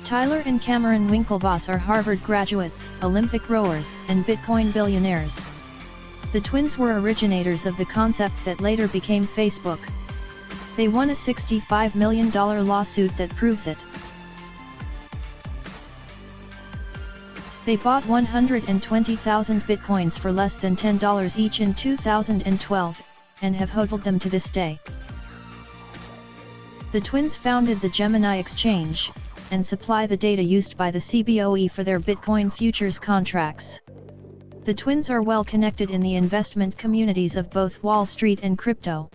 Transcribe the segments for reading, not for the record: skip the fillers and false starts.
Tyler and Cameron Winklevoss are Harvard graduates, Olympic rowers, and Bitcoin billionaires. The twins were originators of the concept that later became Facebook. They won a $65 million lawsuit that proves it. They bought 120,000 bitcoins for less than $10 each in 2012, and have hodled them to this day. The twins founded the Gemini exchange, and supply the data used by the CBOE for their Bitcoin futures contracts. The twins are well connected in the investment communities of both Wall Street and crypto.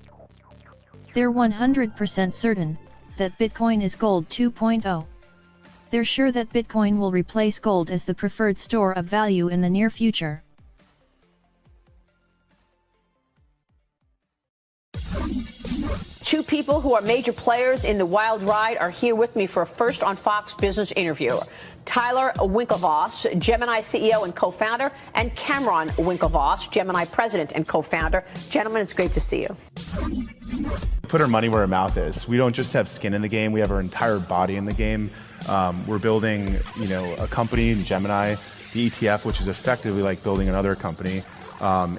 They're 100% certain that Bitcoin is gold 2.0. They're sure that Bitcoin will replace gold as the preferred store of value in the near future. Two people who are major players in the wild ride are here with me for a First on Fox Business interview. Tyler Winklevoss, Gemini CEO and co-founder, and Cameron Winklevoss, Gemini president and co-founder. Gentlemen, it's great to see you. Put our money where our mouth is. We don't just have skin in the game, we have our entire body in the game. We're building, a company, Gemini, the ETF, which is effectively like building another company.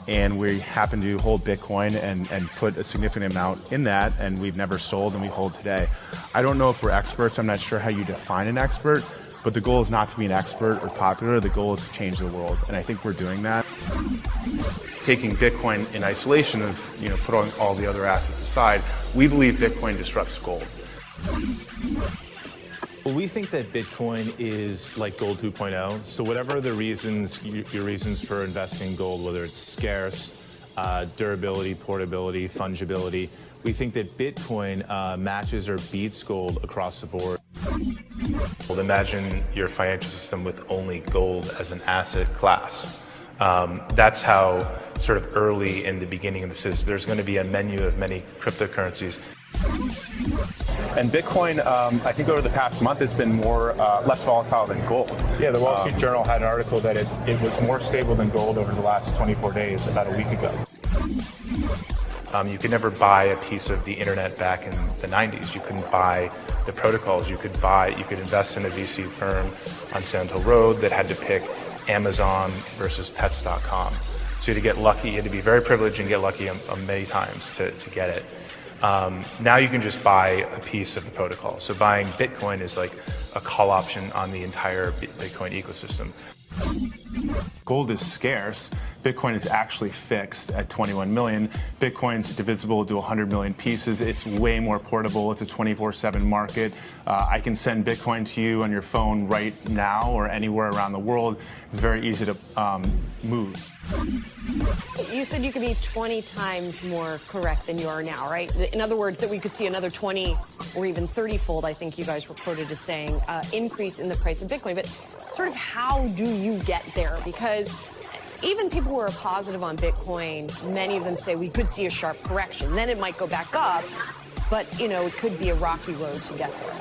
And we happen to hold Bitcoin and put a significant amount in that, and we've never sold, and we hold today. I don't know if we're experts. I'm not sure how you define an expert, but the goal is not to be an expert or popular. The goal is to change the world, and I think we're doing that. Taking Bitcoin in isolation of, putting all the other assets aside, we believe Bitcoin disrupts gold. Well, we think that Bitcoin is like gold 2.0. So whatever the reasons, your reasons for investing in gold, whether it's scarce, durability, portability, fungibility, we think that Bitcoin matches or beats gold across the board. Well, imagine your financial system with only gold as an asset class. That's how sort of early in the beginning of this is. There's going to be a menu of many cryptocurrencies. And Bitcoin, I think over the past month, has been less volatile than gold. Yeah, the Wall Street Journal had an article that it was more stable than gold over the last 24 days, about a week ago. You could never buy a piece of the internet back in the 90s. You couldn't buy the protocols. You could invest in a VC firm on Sand Hill Road that had to pick Amazon versus Pets.com. So you had to get lucky. You had to be very privileged and get lucky many times to get it. Now you can just buy a piece of the protocol. So buying Bitcoin is like a call option on the entire Bitcoin ecosystem. Gold is scarce. Bitcoin is actually fixed at 21 million. Bitcoin's divisible to 100 million pieces. It's way more portable. It's a 24/7 market. I can send Bitcoin to you on your phone right now or anywhere around the world. It's very easy to move. You said you could be 20 times more correct than you are now, right? In other words, that we could see another 20 or even 30-fold, I think you guys were quoted as saying, increase in the price of Bitcoin. But sort of how do you get there? Because even people who are positive on Bitcoin, many of them say we could see a sharp correction. Then it might go back up, but, it could be a rocky road to get there.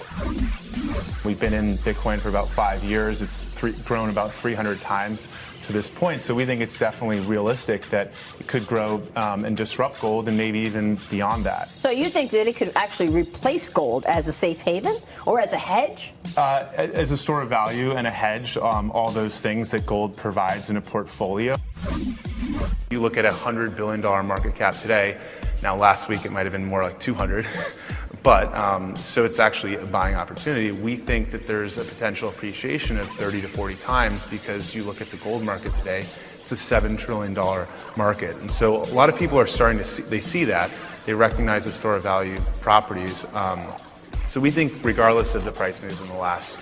We've been in Bitcoin for about 5 years. It's grown about 300 times to this point. So we think it's definitely realistic that it could grow and disrupt gold and maybe even beyond that. So you think that it could actually replace gold as a safe haven or as a hedge? As a store of value and a hedge, all those things that gold provides in a portfolio. You look at a $100 billion market cap today. Now, last week it might have been more like 200, but so it's actually a buying opportunity. We think that there's a potential appreciation of 30 to 40 times because you look at the gold market today, it's a $7 trillion market. And so a lot of people are starting to see that. They recognize the store of value properties. So we think regardless of the price moves in the last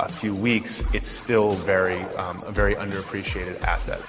few weeks, it's still a very underappreciated asset.